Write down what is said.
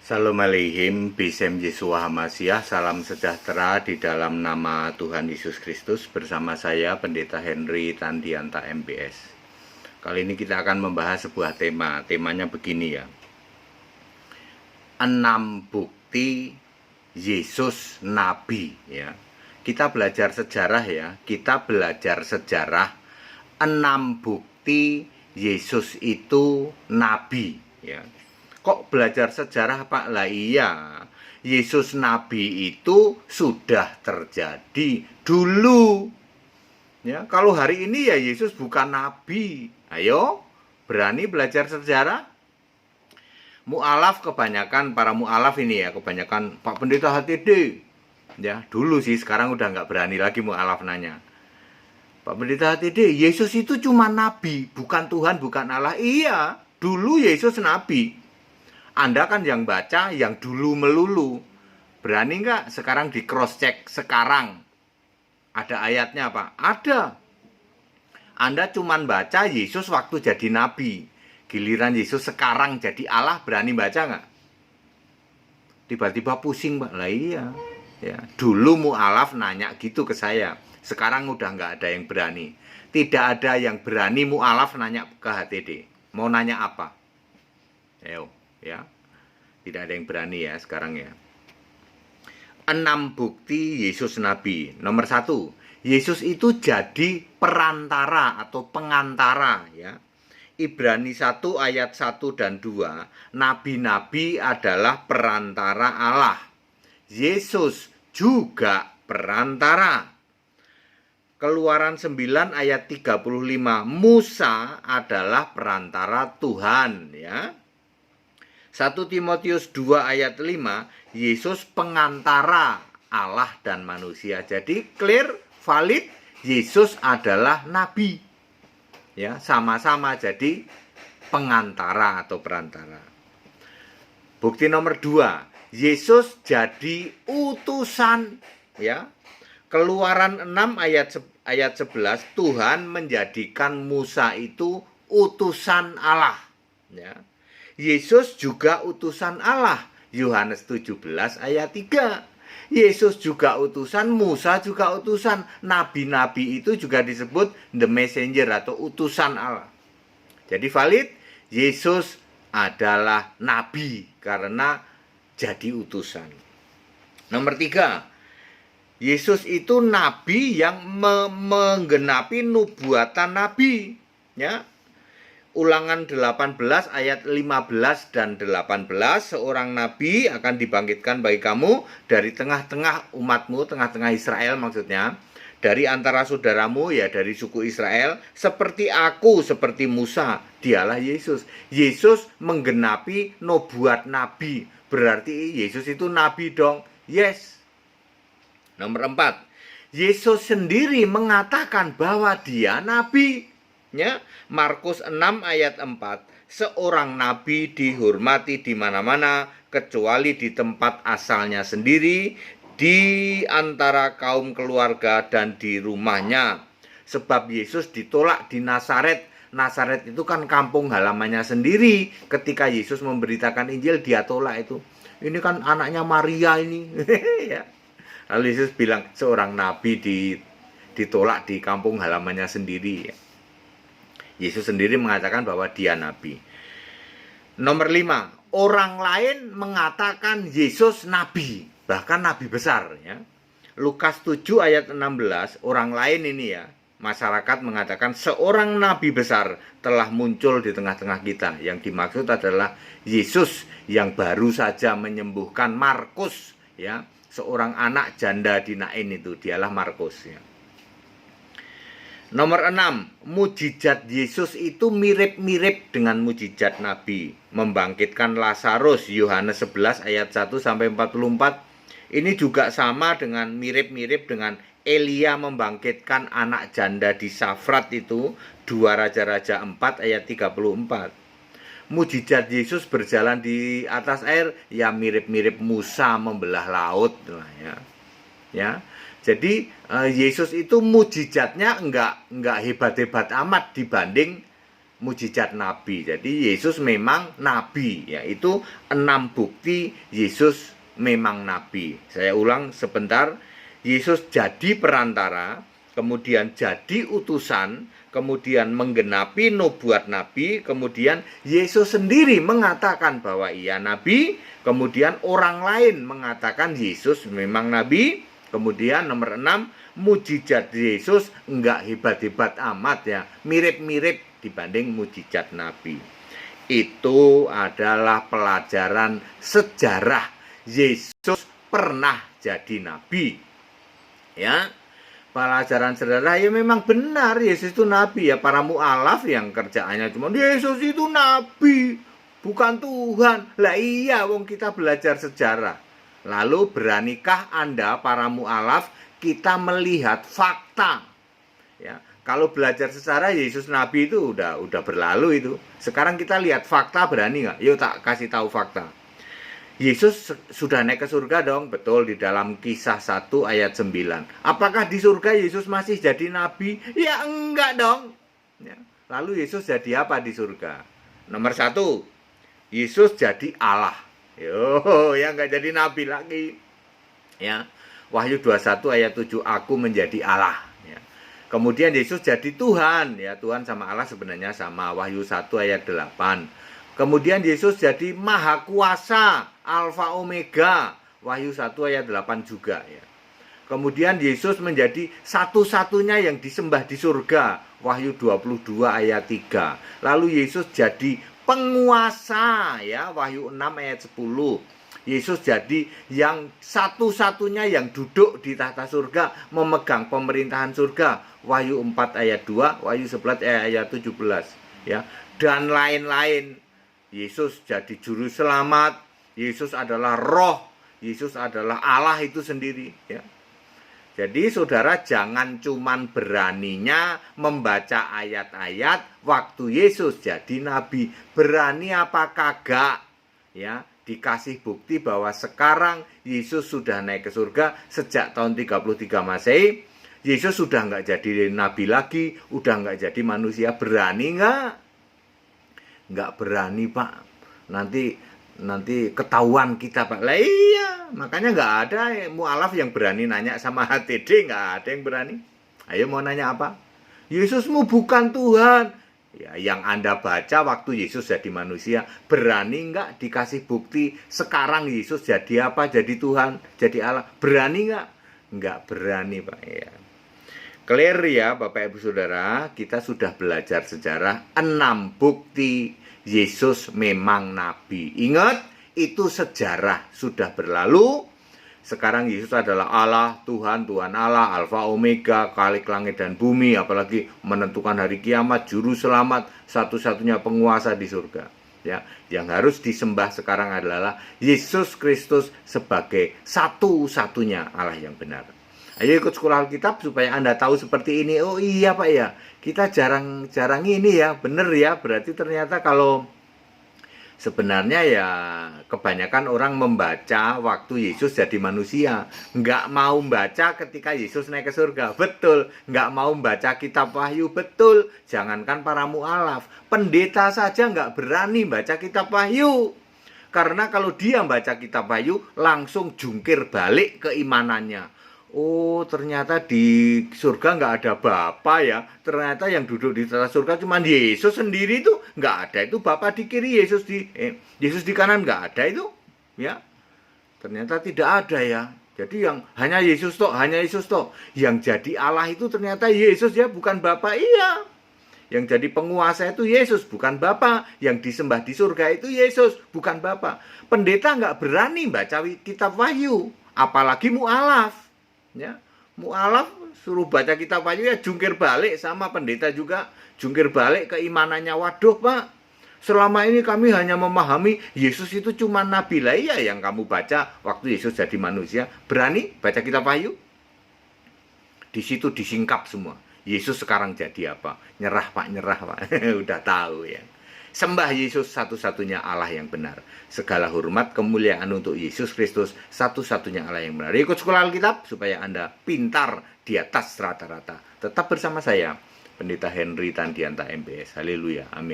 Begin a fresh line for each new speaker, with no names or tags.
Salam aleihim, Bisem Yesua Hamasiah, salam sejahtera di dalam nama Tuhan Yesus Kristus. Bersama saya Pendeta Henry Tandianta MPS. Kali ini kita akan membahas sebuah tema. Temanya begini ya. 6 bukti Yesus Nabi ya. Kita belajar sejarah ya. Kita belajar sejarah 6 bukti Yesus itu Nabi ya. Kok belajar sejarah Pak? Lah iya, Yesus Nabi itu sudah terjadi dulu. Ya, kalau hari ini ya Yesus bukan Nabi. Ayo, berani belajar sejarah? Mu'alaf kebanyakan, para mu'alaf ini ya, kebanyakan Pak Pendeta HTD. Ya, dulu sih, sekarang udah nggak berani lagi mu'alaf nanya. Pak Pendeta HTD, Yesus itu cuma Nabi, bukan Tuhan, bukan Allah. Iya, dulu Yesus Nabi. Anda kan yang baca yang dulu melulu. Berani nggak sekarang di cross check sekarang? Ada ayatnya Pak? Ada. Anda cuman baca Yesus waktu jadi nabi. Giliran Yesus sekarang jadi Allah, berani baca nggak? Tiba-tiba pusing Pak. Lah iya. Ya. Dulu mu'alaf nanya gitu ke saya. Sekarang udah nggak ada yang berani. Tidak ada yang berani mu'alaf nanya ke HTD. Mau nanya apa? Ayo. Ya, tidak ada yang berani ya sekarang ya. 6 bukti Yesus Nabi. Nomor 1, Yesus itu jadi perantara atau pengantara ya. Ibrani 1 ayat 1 dan 2, nabi-nabi adalah perantara Allah. Yesus juga perantara. Keluaran 9 ayat 35, Musa adalah perantara Tuhan ya. 1 Timotius 2 ayat 5, Yesus pengantara Allah dan manusia. Jadi clear, valid, Yesus adalah nabi. Ya, sama-sama jadi pengantara atau perantara. Bukti nomor 2, Yesus jadi utusan ya. Keluaran 6 ayat 11, Tuhan menjadikan Musa itu utusan Allah ya. Yesus juga utusan Allah. Yohanes 17 ayat 3. Yesus juga utusan, Musa juga utusan. Nabi-nabi itu juga disebut the messenger atau utusan Allah. Jadi valid, Yesus adalah nabi karena jadi utusan. Nomor 3, Yesus itu nabi yang menggenapi nubuatan nabi ya. Ulangan 18 ayat 15 dan 18, seorang nabi akan dibangkitkan bagi kamu dari tengah-tengah umatmu, tengah-tengah Israel maksudnya, dari antara saudaramu ya dari suku Israel, seperti aku, seperti Musa. Dialah Yesus. Yesus menggenapi nubuat nabi. Berarti Yesus itu nabi dong. Yes. Nomor 4, Yesus sendiri mengatakan bahwa dia nabi. Ya, Markus 6 ayat 4, seorang nabi dihormati di mana-mana kecuali di tempat asalnya sendiri, di antara kaum keluarga dan di rumahnya. Sebab Yesus ditolak di Nazaret. Nazaret itu kan kampung halamannya sendiri. Ketika Yesus memberitakan Injil, dia tolak itu. Ini kan anaknya Maria ini. Ya. Lalu Yesus bilang seorang nabi ditolak di kampung halamannya sendiri ya. Yesus sendiri mengatakan bahwa dia nabi. Nomor 5, orang lain mengatakan Yesus nabi, bahkan nabi besar ya. Lukas 7 ayat 16, orang lain ini ya, masyarakat mengatakan seorang nabi besar telah muncul di tengah-tengah kita. Yang dimaksud adalah Yesus yang baru saja menyembuhkan Markus ya, seorang anak janda di Nain itu, dialah Markus ya. Nomor 6, mujizat Yesus itu mirip-mirip dengan mujizat Nabi. Membangkitkan Lazarus, Yohanes 11 ayat 1 sampai 44. Ini juga sama dengan mirip-mirip dengan Elia membangkitkan anak janda di Safrat itu, 2 Raja-Raja 4 ayat 34. Mujizat Yesus berjalan di atas air, ya mirip-mirip Musa membelah laut lah ya. Ya. Jadi Yesus itu mujizatnya enggak hebat-hebat amat dibanding mujizat nabi. Jadi Yesus memang nabi, yaitu 6 bukti Yesus memang nabi. Saya ulang sebentar. Yesus jadi perantara, kemudian jadi utusan, kemudian menggenapi nubuat nabi, kemudian Yesus sendiri mengatakan bahwa ia nabi, kemudian orang lain mengatakan Yesus memang nabi. Kemudian nomor 6, mujizat Yesus enggak hebat-hebat amat ya, mirip-mirip dibanding mujizat nabi. Itu adalah pelajaran sejarah Yesus pernah jadi nabi. Ya, pelajaran sejarah ya memang benar Yesus itu nabi ya. Para mu'alaf yang kerjaannya cuma Yesus itu nabi, bukan Tuhan. Lah iya, wong kita belajar sejarah. Lalu beranikah Anda para mu'alaf kita melihat fakta? Ya, kalau belajar sejarah Yesus nabi itu udah berlalu itu. Sekarang kita lihat fakta, berani nggak? Yuk tak kasih tahu fakta. Yesus sudah naik ke surga dong, betul, di dalam Kisah 1 ayat 9. Apakah di surga Yesus masih jadi nabi? Ya enggak dong. Ya. Lalu Yesus jadi apa di surga? Nomor 1, Yesus jadi Allah. Yo, ya enggak jadi nabi lagi. Ya. Wahyu 21 ayat 7, aku menjadi Allah. Ya. Kemudian Yesus jadi Tuhan. Ya, Tuhan sama Allah sebenarnya sama. Wahyu 1 ayat 8. Kemudian Yesus jadi Maha Kuasa, Alfa Omega, Wahyu 1 ayat 8 juga ya. Kemudian Yesus menjadi satu-satunya yang disembah di surga, Wahyu 22 ayat 3. Lalu Yesus jadi penguasa ya, Wahyu 6 ayat 10. Yesus jadi yang satu-satunya yang duduk di tahta surga, memegang pemerintahan surga, Wahyu 4 ayat 2, Wahyu 11 ayat 17 ya. Dan lain-lain. Yesus jadi juru selamat, Yesus adalah roh, Yesus adalah Allah itu sendiri ya. Jadi saudara jangan cuman beraninya membaca ayat-ayat waktu Yesus jadi nabi. Berani apa kagak ya, dikasih bukti bahwa sekarang Yesus sudah naik ke surga sejak tahun 33 Masehi. Yesus sudah nggak jadi nabi lagi, udah nggak jadi manusia. Berani nggak? Nggak berani Pak, nanti ketahuan kita Pak. Lah iya, makanya nggak ada mu'alaf yang berani nanya sama HTD, nggak ada yang berani. Ayo mau nanya apa? Yesusmu bukan Tuhan. Ya, yang Anda baca waktu Yesus jadi manusia, berani nggak dikasih bukti sekarang Yesus jadi apa? Jadi Tuhan, jadi Allah. Berani nggak? Nggak berani Pak ya. Clear ya Bapak Ibu Saudara, kita sudah belajar sejarah 6 bukti Yesus memang nabi. Ingat, itu sejarah sudah berlalu. Sekarang Yesus adalah Allah, Tuhan, Tuhan Allah, Alfa Omega, Khalik langit dan bumi, apalagi menentukan hari kiamat, juru selamat, satu-satunya penguasa di surga. Ya, yang harus disembah sekarang adalah Yesus Kristus sebagai satu-satunya Allah yang benar. Ayo ikut sekolah Alkitab supaya Anda tahu seperti ini. Oh iya Pak ya, kita jarang ini ya, bener ya. Berarti ternyata kalau sebenarnya ya kebanyakan orang membaca waktu Yesus jadi manusia, nggak mau baca ketika Yesus naik ke surga. Betul, nggak mau baca kitab Wahyu. Betul, jangankan para mu'alaf, pendeta saja nggak berani baca kitab Wahyu. Karena kalau dia baca kitab Wahyu langsung jungkir balik keimanannya. Oh ternyata di surga nggak ada Bapa ya. Ternyata yang duduk di atas surga cuma Yesus sendiri itu. Nggak ada itu Bapa di kiri, Yesus di kanan, nggak ada itu ya. Ternyata tidak ada ya. Jadi yang hanya Yesus toh, yang jadi Allah itu ternyata Yesus ya, bukan Bapa. Iya, yang jadi penguasa itu Yesus, bukan Bapa. Yang disembah di surga itu Yesus, bukan Bapa. Pendeta nggak berani baca kitab Wahyu, apalagi mu'alaf. Ya, mu'alaf suruh baca kitab Wahyu ya jungkir balik, sama pendeta juga jungkir balik keimanannya. Waduh Pak, selama ini kami hanya memahami Yesus itu cuma nabi. Lah iya, yang kamu baca waktu Yesus jadi manusia, berani baca kitab Wahyu? Di situ disingkap semua. Yesus sekarang jadi apa? Nyerah Pak, udah tahu ya. Sembah Yesus satu-satunya Allah yang benar. Segala hormat kemuliaan untuk Yesus Kristus, satu-satunya Allah yang benar. Ikut sekolah Alkitab supaya Anda pintar di atas rata-rata. Tetap bersama saya, Pendeta Henry Tandianta MPS. Haleluya, amin.